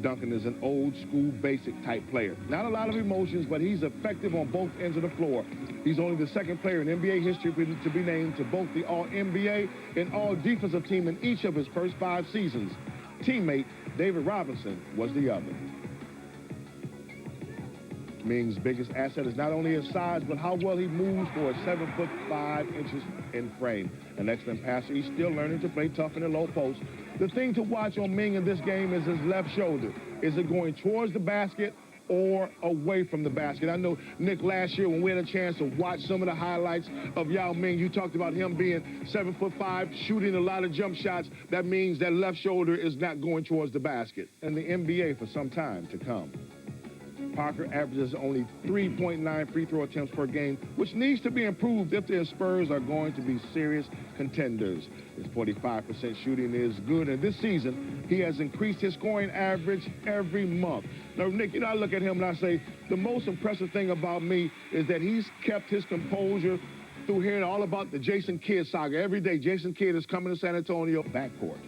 Duncan is an old-school, basic-type player. Not a lot of emotions, but he's effective on both ends of the floor. He's only the second player in NBA history to be named to both the All-NBA and All-Defensive Team in each of his first 5 seasons. Teammate David Robinson was the other. Ming's biggest asset is not only his size, but how well he moves for a 7 foot 5 inches in frame. An excellent passer, he's still learning to play tough in the low post. The thing to watch on Ming in this game is his left shoulder. Is it going towards the basket or away from the basket? I know, Nick, last year when we had a chance to watch some of the highlights of Yao Ming, you talked about him being 7 foot 5, shooting a lot of jump shots. That means that left shoulder is not going towards the basket. In the NBA for some time to come. Parker averages only 3.9 free throw attempts per game, which needs to be improved if the Spurs are going to be serious contenders. His 45% shooting is good, and this season, he has increased his scoring average every month. Now, Nick, I look at him and I say, the most impressive thing about me is that he's kept his composure through hearing all about the Jason Kidd saga. Every day, Jason Kidd is coming to San Antonio backcourt.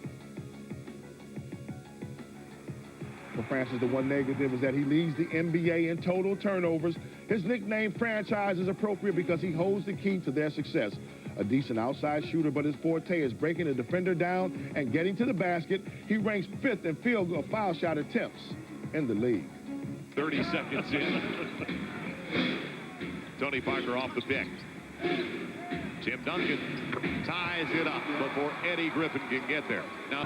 For Francis, the one negative is that he leads the NBA in total turnovers. His nickname, Franchise, is appropriate because he holds the key to their success. A decent outside shooter, but his forte is breaking the defender down and getting to the basket. He ranks 5th in field goal foul shot attempts in the league. 30 seconds in. Tony Parker off the pick. Tim Duncan ties it up before Eddie Griffin can get there. Now,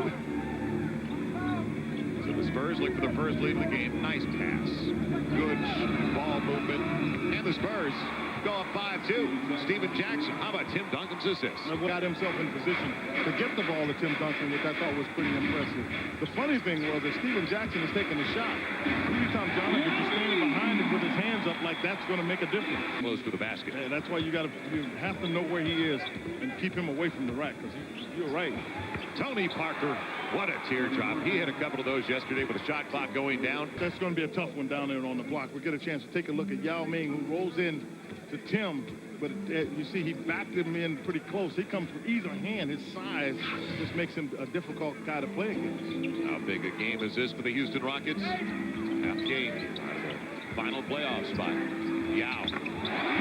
so the Spurs look for their first lead of the game. Nice pass. Good ball movement. And the Spurs go up 5-2. Steven Jackson. How about Tim Duncan's assist? Got himself in position to get the ball to Tim Duncan, which I thought was pretty impressive. The funny thing was that Steven Jackson is taking the shot. Anytime Jonathan is standing behind him with his hands up like that's going to make a difference. Close to the basket. Yeah, that's why you have to know where he is and keep him away from the rack, because you're right. Tony Parker, what a teardrop. He hit a couple of those yesterday with the shot clock going down. That's going to be a tough one down there on the block. We'll get a chance to take a look at Yao Ming, who rolls in to Tim, but you see he backed him in pretty close. He comes with either hand. His size just makes him a difficult guy to play against. How big a game is this for the Houston Rockets? Half game. Final playoff spot. Yao.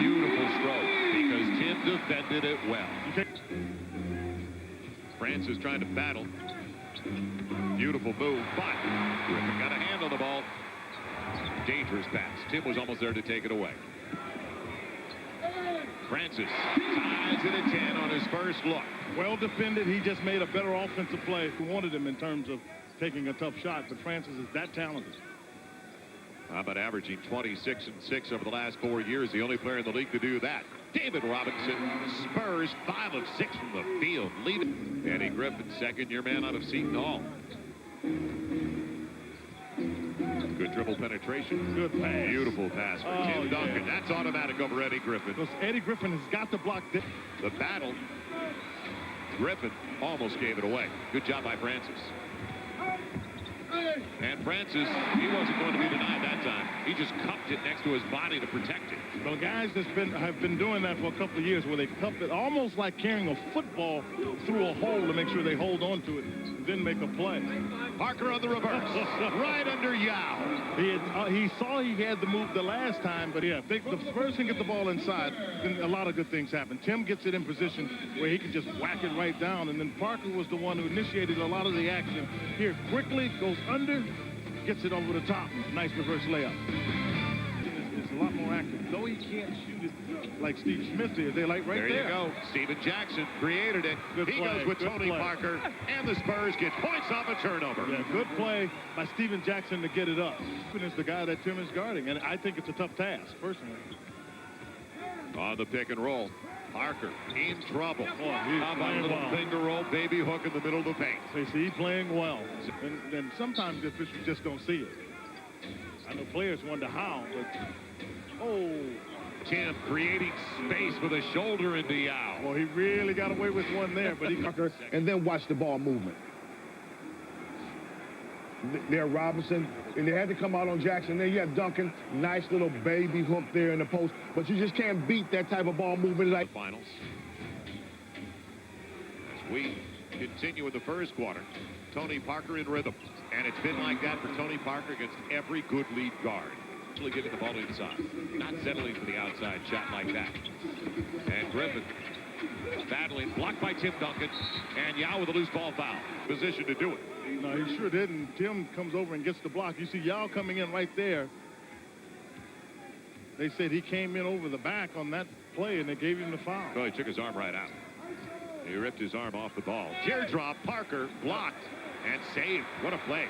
Beautiful stroke because Tim defended it well. Francis trying to battle. Beautiful move, but Griffin got a hand on the ball. Dangerous pass. Tim was almost there to take it away. Francis ties it at 10 on his first look. Well defended. He just made a better offensive play. Who wanted him in terms of taking a tough shot, but Francis is that talented. How about averaging 26 and 6 over the last 4 years? The only player in the league to do that. David Robinson, Spurs 5 of 6 from the field, leading. Eddie Griffin, second-year man out of Seton Hall. Good dribble penetration. Good pass. Beautiful pass for Tim Duncan. Yeah. That's automatic over Eddie Griffin. Because Eddie Griffin has got to block this. The battle. Griffin almost gave it away. Good job by Francis. And Francis, he wasn't going to be denied that time. He just cupped it next to his body to protect it. Well, guys have been doing that for a couple of years, where they cup it almost like carrying a football through a hole to make sure they hold on to it, and then make a play. Parker on the reverse, right under Yao. He saw he had the move the last time, but yeah, the Spurs can get the ball inside, then a lot of good things happen. Tim gets it in position where he can just whack it right down, and then Parker was the one who initiated a lot of the action. Here, quickly goes under, gets it over the top. Nice reverse layup. It's a lot more active. Though he can't shoot it like Steve Smith did. They're like right there. There you go. Steven Jackson created it. He goes with Tony Parker, and the Spurs get points off a turnover. Yeah, good play by Steven Jackson to get it up. Steven is the guy that Tim is guarding, and I think it's a tough task, personally. On the pick and roll. Parker in trouble. How about a little finger roll, baby hook in the middle of the paint. They see he's playing well. And sometimes the officials just don't see it. I know players wonder how, but Tim creating space with a shoulder into Yao. Well, he really got away with one there, but he and then watch the ball movement. There, Robinson, and they had to come out on Jackson. There you have Duncan, nice little baby hook there in the post, but you just can't beat that type of ball movement like finals. As we continue in the first quarter, Tony Parker in rhythm. And it's been like that for Tony Parker against every good lead guard. Actually getting the ball inside. Not settling for the outside shot like that. And Griffin battling, blocked by Tim Duncan. And Yao with a loose ball foul. Position to do it. No, he sure didn't. Tim comes over and gets the block. You see Yao coming in right there. They said he came in over the back on that play, and they gave him the foul. Well, he took his arm right out. He ripped his arm off the ball. Teardrop, Parker blocked and saved. What a play.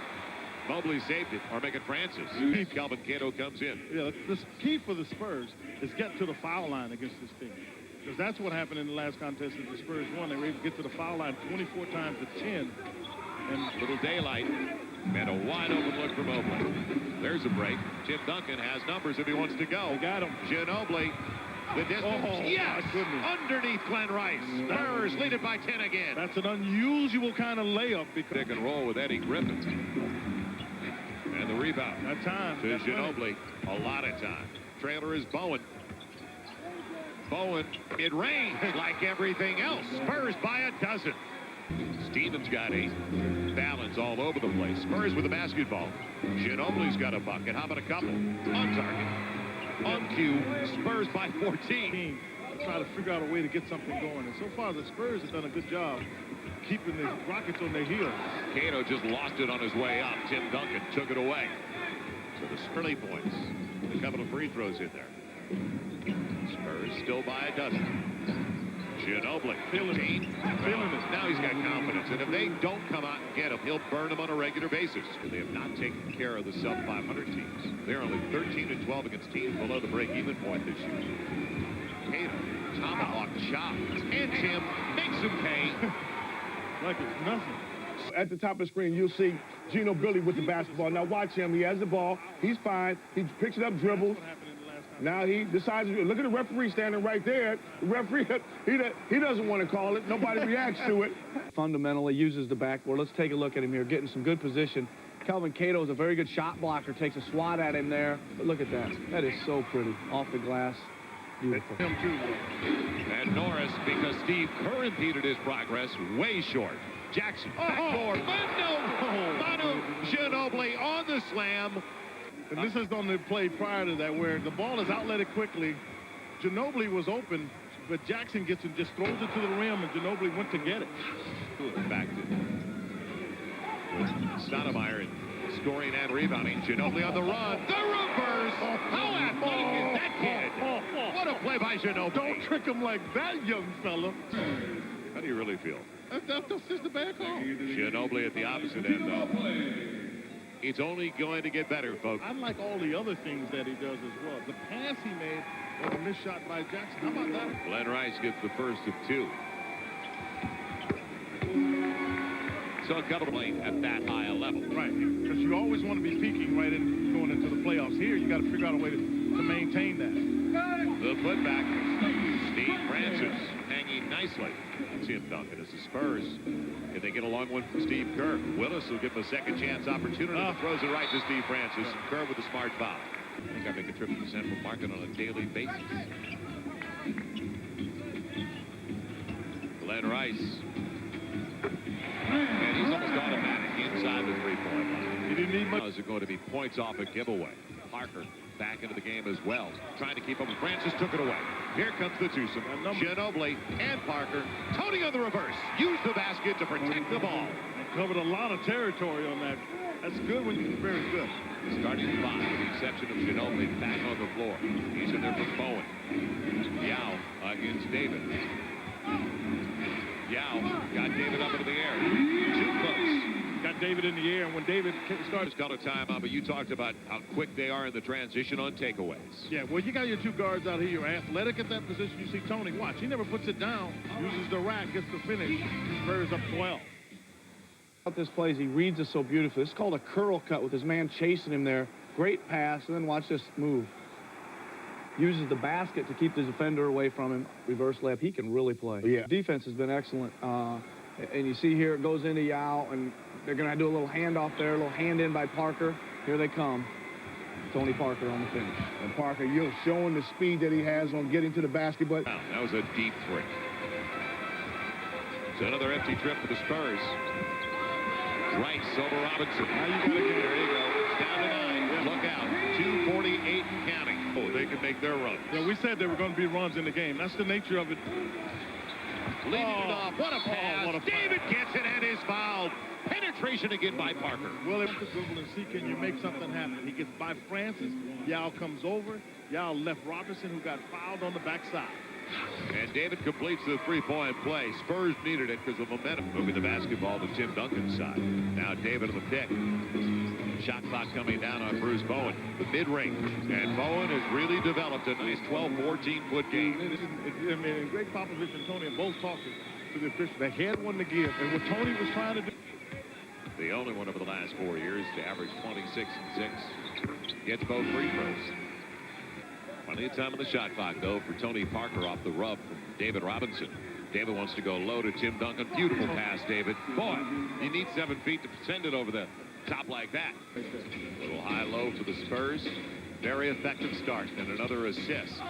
Mobley saved it, or make it Francis. Kelvin Cato comes in. Yeah, the key for the Spurs is get to the foul line against this team. Because that's what happened in the last contest that the Spurs won. They were able to get to the foul line 24 times to 10. And little daylight and a wide open look for Mobley. There's a break. Tim Duncan has numbers if he wants to go. They got him. Ginobili, the distance. Oh, yes! my goodness. Underneath Glenn Rice. Spurs lead it by 10 again. That's an unusual kind of layup. Because Pick and roll with Eddie Griffin. And the rebound. That time. To Ginobili. A lot of time. Trailer is Bowen. Bowen, it rains like everything else. Spurs by a dozen. Stevens got 8. Balance all over the place. Spurs with the basketball. Ginobili's got a bucket. How about a couple? On target. On cue. Spurs by 14. Try to figure out a way to get something going. And so far, the Spurs have done a good job keeping the Rockets on their heels. Cato just lost it on his way up. Tim Duncan took it away. So the Spurley points. A couple of free throws in there. Spurs still by a dozen. Ginobili, 15. Now he's got confidence. And if they don't come out and get him, he'll burn them on a regular basis. They have not taken care of the sub-500 teams. They're only 13-12 against teams below the break-even point this year. Cato, tomahawk chop. And Tim makes him pay. Like it's nothing. At the top of the screen, you'll see Ginobili with the basketball. Now watch him. He has the ball. He's fine. He picks it up, dribbles. Now he decides to look at the referee standing right there. The referee, he doesn't want to call it. Nobody reacts to it. Fundamentally uses the backboard. Let's take a look at him here, getting some good position. Kelvin Cato is a very good shot blocker, takes a swat at him there. But look at that. That is so pretty. Off the glass. Beautiful. Him too. And Norris, because Steve Kerr impeded his progress, way short. Jackson, backdoor. Manu Ginobili on the slam. And this is on the play prior to that where the ball is outletted quickly. Ginobili was open, but Jackson gets it, just throws it to the rim, and Ginobili went to get it. Back to Stoudemire scoring and rebounding. Ginobili on the run. The reverse. How athletic is that kid? What a play by Ginobili. Don't trick him like that, young fella. How do you really feel? That's just the bad call. Ginobili at the opposite end, though. It's only going to get better, folks. I like all the other things that he does as well. The pass he made was a missed shot by Jackson. How about that? Glenn Rice gets the first of 2. So a couple of lane at that high a level. Right, because you always want to be peaking right in going into the playoffs. Here, you got to figure out a way to maintain that. The putback, Steve Francis hanging nicely. Tim Duncan as the Spurs. If they get a long one from Steve Kerr, Willis will give him a second chance opportunity. Throws it right to Steve Francis. Kerr with a smart foul. I think I make a trip to the Central Market on a daily basis. Glenn Rice. And he's almost automatic inside the three-point line. He didn't need much. Is it going to be points off a giveaway? Parker back into the game as well. Trying to keep up with Francis, took it away. Here comes the twosome. Ginobili and Parker. Tony on the reverse. Use the basket to protect the ball. Covered a lot of territory on that. That's good when you're very good. Starting 5 with the exception of Ginobili back on the floor. He's in there for Bowen. Yao against David. Yao got David up into the air. Too close. Got David in the air, and when David started... Got a timeout, but you talked about how quick they are in the transition on takeaways. Yeah, well, you got your 2 guards out here. You're athletic at that position. You see Tony, watch. He never puts it down. Uses the rack, gets the finish. Spurs up 12. What this plays, he reads it so beautifully. It's called a curl cut with his man chasing him there. Great pass, and then watch this move. Uses the basket to keep the defender away from him. Reverse layup. He can really play. Yeah. Defense has been excellent. And you see here, it goes into Yao, and they're going to do a little handoff there, a little hand in by Parker. Here they come. Tony Parker on the finish. And Parker, you're showing the speed that he has on getting to the basket, but... That was a deep 3. It's another empty trip for the Spurs. Rice over Robinson. Now you got to get There you go. It's down to 9. Yeah. Look out. 2:48 and counting. Oh, they can make their run. Yeah, we said there were going to be runs in the game. That's the nature of it. Leading it off. What a pass. What a pass. David gets it and is fouled. Penetration again by Parker. Well, if the dribble and see, can you make something happen? He gets by Francis. Yao comes over. Yao left Robertson, who got fouled on the backside. And David completes the three-point play. Spurs needed it because of momentum. Moving the basketball to Tim Duncan's side. Now David on the pick. Shot clock coming down on Bruce Bowen. The mid-range. And Bowen has really developed a nice 12, 14-foot game. I mean, Greg Popovich and Tony are both talking to the officials. They had one to give. And what Tony was trying to do. The only one over the last 4 years to average 26 and 6. Gets both free throws. Plenty of time on the shot clock, though, for Tony Parker off the rub from David Robinson. David wants to go low to Tim Duncan. Beautiful pass, David. Boy, you need 7 feet to send it over the top like that. Little high-low for the Spurs. Very effective start and another assist.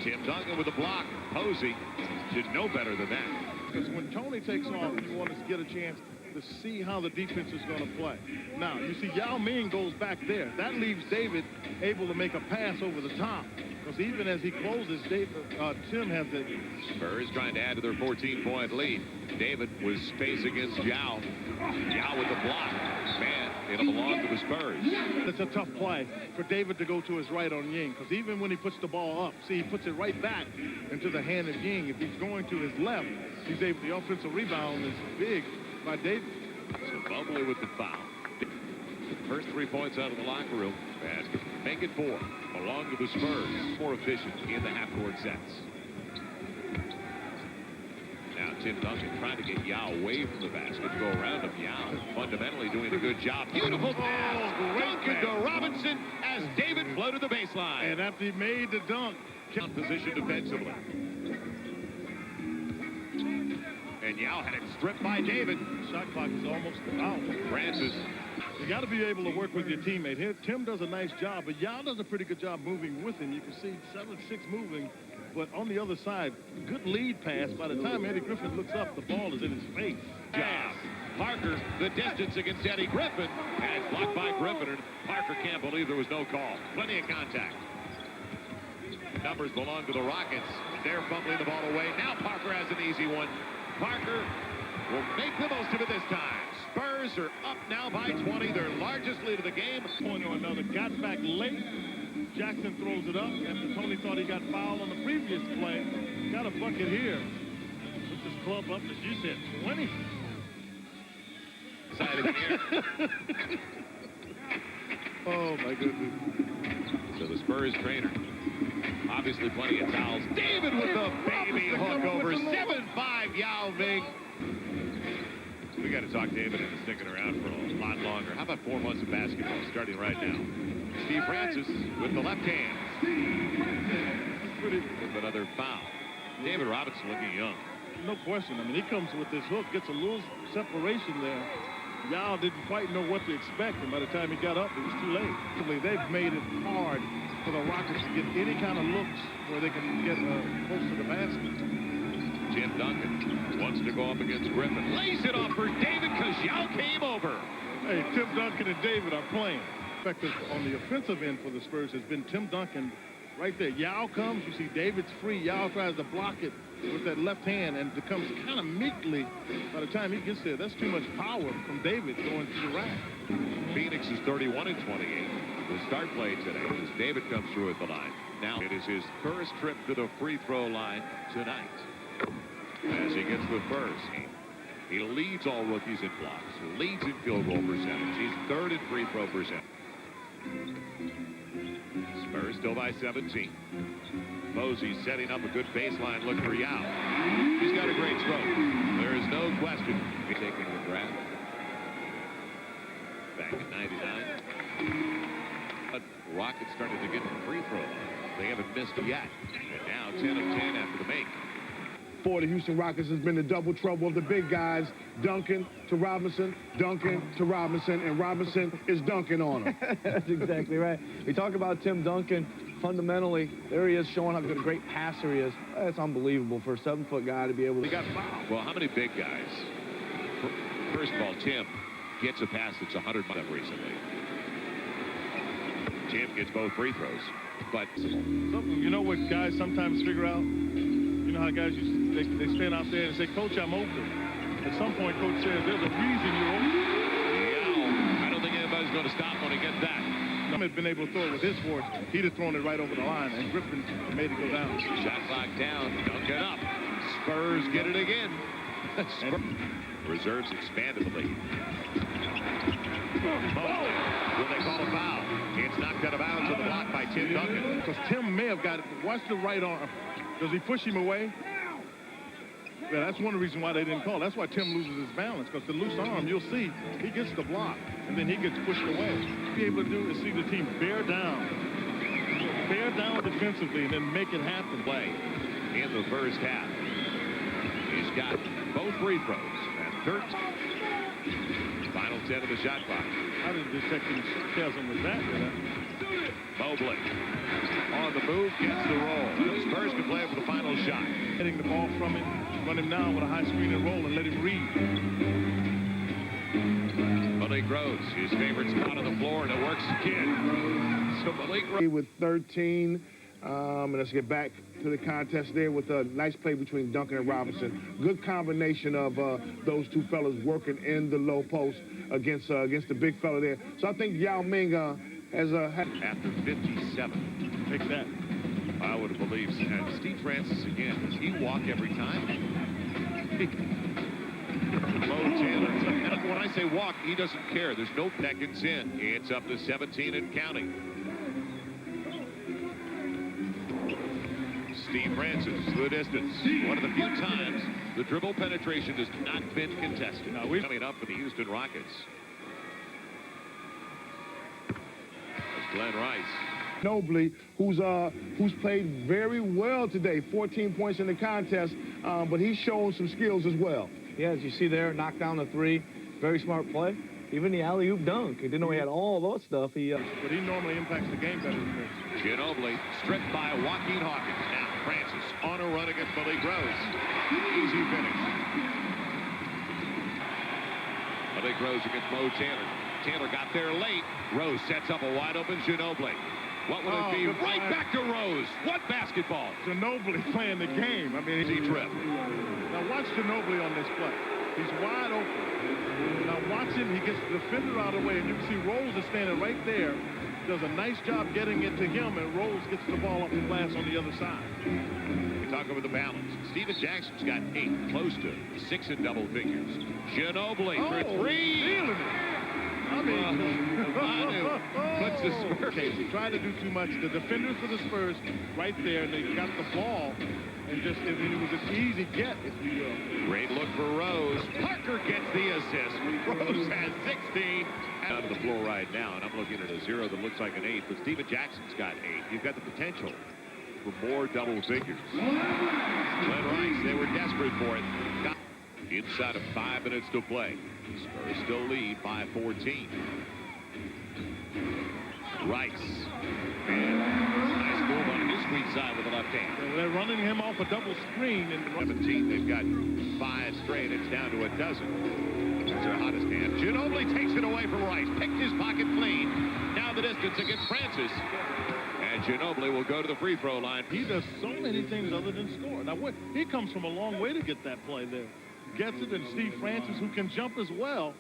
Tim Duncan with a block. Posey should know better than that. Because when Tony takes off, you want to get a chance to see how the defense is going to play. Now, you see Yao Ming goes back there. That leaves David able to make a pass over the top. Because even as he closes, Tim has it. Spurs trying to add to their 14-point lead. David was space against Yao. Yao with the block. Man, it'll belong to the Spurs. It's a tough play for David to go to his right on Ying. Because even when he puts the ball up, see, he puts it right back into the hand of Ying. If he's going to his left, he's able, the offensive rebound is big by David. So Bubbly with the foul. First 3 points out of the locker room. Basket. Make it 4. Belong to the Spurs. More efficient in the half-court sets. Now Tim Duncan trying to get Yao away from the basket to go around him. Yao fundamentally doing a good job. Beautiful pass. Duncan to Robinson as David floated the baseline. And after he made the dunk, On position defensively. And Yao had it stripped by David. Shot clock is almost out. Francis. You got to be able to work with your teammate. Here, Tim does a nice job, but Yao does a pretty good job moving with him. You can see 7-6 moving, but on the other side, good lead pass. By the time Eddie Griffin looks up, the ball is in his face. Job. Parker, the distance against Eddie Griffin. And it's blocked by Griffin, and Parker can't believe there was no call. Plenty of contact. Numbers belong to the Rockets. They're fumbling the ball away. Now Parker has an easy one. Parker will make the most of it this time. Spurs are up now by 20, their largest lead of the game. Point or another, got back late. Jackson throws it up after Tony thought he got fouled on the previous play. Got a bucket here. Puts his club up, as you said, 20. Side of the air. Oh, my goodness. So the Spurs trainer, obviously plenty of fouls. David with the baby hook over 7-5 Yao Ming. We got to talk David into sticking around for a lot longer. How about 4 months of basketball starting right now? Steve Francis with the left hand. With another foul. David Robinson looking young. No question. I mean, he comes with this hook, gets a little separation there. Yao didn't quite know what to expect, and by the time he got up, it was too late. They've made it hard for the Rockets to get any kind of looks where they can get close to the basket. Tim Duncan wants to go up against Griffin. Lays it off for David because Yao came over. Hey, Tim Duncan and David are playing. Effective on the offensive end for the Spurs has been Tim Duncan right there. Yao comes, you see David's free. Yao tries to block it with that left hand and becomes kind of meekly. By the time he gets there, that's too much power from David going to the rack. Phoenix is 31 and 28. The start play today as David comes through at the line. Now it is his first trip to the free throw line tonight. As he gets the first, he leads all rookies in blocks, leads in field goal percentage. He's third in free throw percentage. Spurs still by 17. Posey setting up a good baseline look for Yao. He's got a great stroke. There is no question. He's taking the draft back in 99. But Rockets started to get the free throw line. They haven't missed yet. And now 10 of 10 after the make. For the Houston Rockets has been the double trouble of the big guys. Duncan to Robinson, Duncan to Robinson, and Robinson is dunking on him. That's exactly right. We talk about Tim Duncan. Fundamentally, there he is showing how good a great passer he is. That's unbelievable for a 7-foot guy to be able to. He got fouled. Well, how many big guys? First of all, Tim gets a pass that's 100 miles recently. Tim gets both free throws, but You know what guys sometimes figure out? You know how guys they stand out there and say, Coach, I'm open. At some point, Coach says, there's a reason you're open. yeah, I don't think anybody's going to stop when he gets that. Had been able to throw it with his force, he'd have thrown it right over the line, and Griffin made it go down. Shot clock down, Duncan up. Spurs get it again. Reserves expanded the lead. Will they call a foul? It's knocked out of bounds with the block by Tim Duncan. Because Tim may have got it. Watch the right arm. Does he push him away? Yeah, that's one of the reasons why they didn't call. That's why Tim loses his balance, because the loose arm, you'll see, he gets the block, and then he gets pushed away. Be able to do is see the team bear down defensively, and then make it happen. Play in the first half. He's got both free throws at 13. Final 10 of the shot clock. How did the detective tell him with that? Mobley on the move, gets the roll. The Spurs can play for the final shot. Getting the ball from him, run him down with a high screen and roll and let him read. Malik Rose, his favorite spot on the floor, and it works again. So Malik Rose with 13. And let's get back to the contest there with a nice play between Duncan and Robinson. Good combination of those two fellas working in the low post against the big fella there. So I think Yao Ming has after 57. Take that. I would have believed. And Steve Francis again. Does he walk every time? Mo Taylor. And when I say walk, he doesn't care. There's no seconds in. It's up to 17 and counting. Steve Francis, the distance. One of the few times the dribble penetration has not been contested. Now we're coming up for the Houston Rockets. That's Glenn Rice. Ginobili, who's played very well today. 14 points in the contest, but he's shown some skills as well. Yeah, as you see there, knocked down the three. Very smart play. Even the alley-oop dunk. He didn't know he had all that stuff. But he normally impacts the game better than this. Ginobili stripped by Joaquin Hawkins. Now Francis on a run against Malik Rose. Easy finish. Malik Rose against Mo Taylor. Taylor got there late. Rose sets up a wide open Ginobili. What will it be? Right back to Rose. What basketball? Ginobili playing the game. I mean, easy trip. Now watch Ginobili on this play. He's wide open. Now watch him. He gets the defender out of the way, and you can see Rose is standing right there. Does a nice job getting it to him, and Rose gets the ball up the glass on the other side. We talk about the balance. Steven Jackson's got 8, close to 6 in double figures. Ginobili for 3. Feeling it. I mean, puts the Spurs. Tried to do too much. The defenders for the Spurs right there, and they got the ball, and just, I mean, it was an easy get, if you will. Great look for Rose. Parker gets the assist. Rose has 16. Out of the floor right now, and I'm looking at a 0 that looks like an 8, but Steven Jackson's got 8. You've got the potential for more double figures. Glenn Rice, they were desperate for it. Got inside of 5 minutes to play. Spurs still lead by 14. Rice. And nice move on his weak side with the left hand. They're running him off a double screen. And 17, they've got 5 straight. It's down to a dozen. That's their hottest hand. Ginobili takes it away from Rice. Picked his pocket clean. Now the distance against Francis. And Ginobili will go to the free throw line. He does so many things other than score. Now, he comes from a long way to get that play there. Gets it, and Steve Francis, who can jump as well,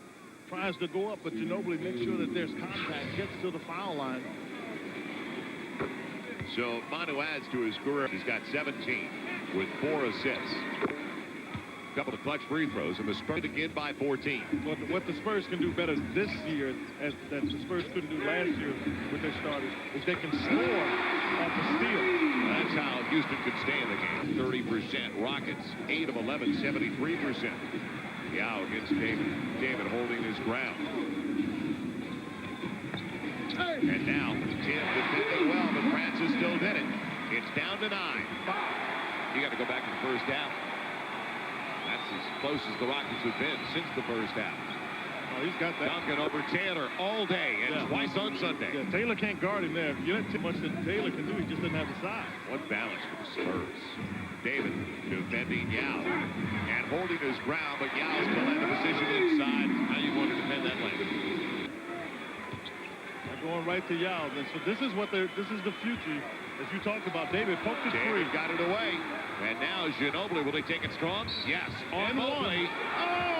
tries to go up, but Ginobili makes sure that there's contact, gets to the foul line. So Manu adds to his career. He's got 17 with 4 assists. A couple of clutch free throws, and the Spurs again by 14. What the Spurs can do better this year, that the Spurs couldn't do last year with their starters, is they can score off the steal. That's how Houston could stay in the game. 30%. Rockets, 8 of 11, 73%. Yao against David. David holding his ground. And now, Tim defending well, but Francis still did it. It's down to 9. You got to go back to the first half. That's as close as the Rockets have been since the first half. Oh, he's got that. Duncan over Taylor all day and twice on Sunday. Yeah, Taylor can't guard him there. You know too much that Taylor can do. He just doesn't have the size. What balance for the Spurs. David defending Yao and holding his ground, but Yao's still in the position inside. How you going to defend that lane? right to Yao. And so this is the future, as you talked about. David poked it free. David got it away. And now Ginobili, will he take it strong? Yes. And Ginobili. Oh!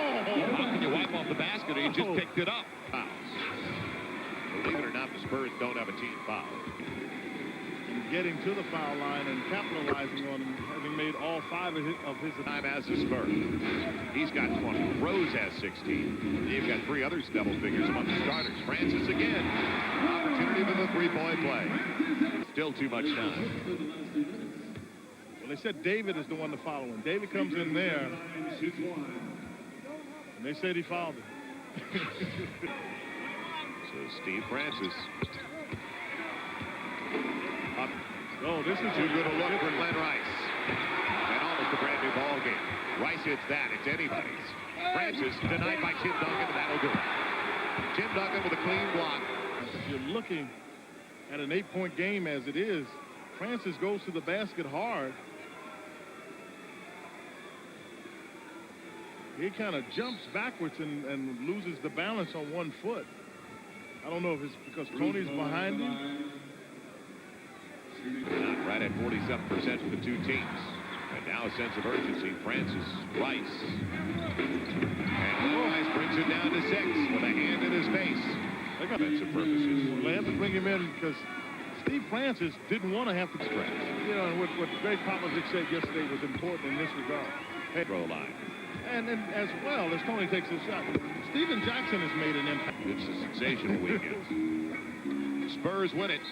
How can you wipe off the basket? He just picked it up. Fouls. Believe it or not, the Spurs don't have a team foul. Getting to the foul line and capitalizing on him, having made all 5 of his Time as the Spurs. He's got 20. Rose has 16. You've got 3 others double figures among the starters. Francis again. Opportunity for the three-point play. Still too much time. Well, they said David is the one to follow him. David comes in there, and they said he fouled him. So Steve Francis. Up. Oh, this is Too good a look for Glenn Rice. And almost a brand new ball game. Rice hits that. It's anybody's. Francis denied by Tim Duncan, and that'll do it. Tim Duncan with a clean block. If you're looking at an 8-point game as it is, Francis goes to the basket hard. He kind of jumps backwards and loses the balance on one foot. I don't know if it's because Tony's behind him. Right at 47% for the 2 teams. And now a sense of urgency. Francis, Rice. And Rice brings it down to 6 with a hand in his face. They got defensive purposes. They have to bring him in because Steve Francis didn't want to have to stretch. You know, and what Greg Popovich said yesterday was important in this regard. Throw line. And then as well as Tony takes his shot, Steven Jackson has made an impact. It's a sensational weekend. Spurs win it.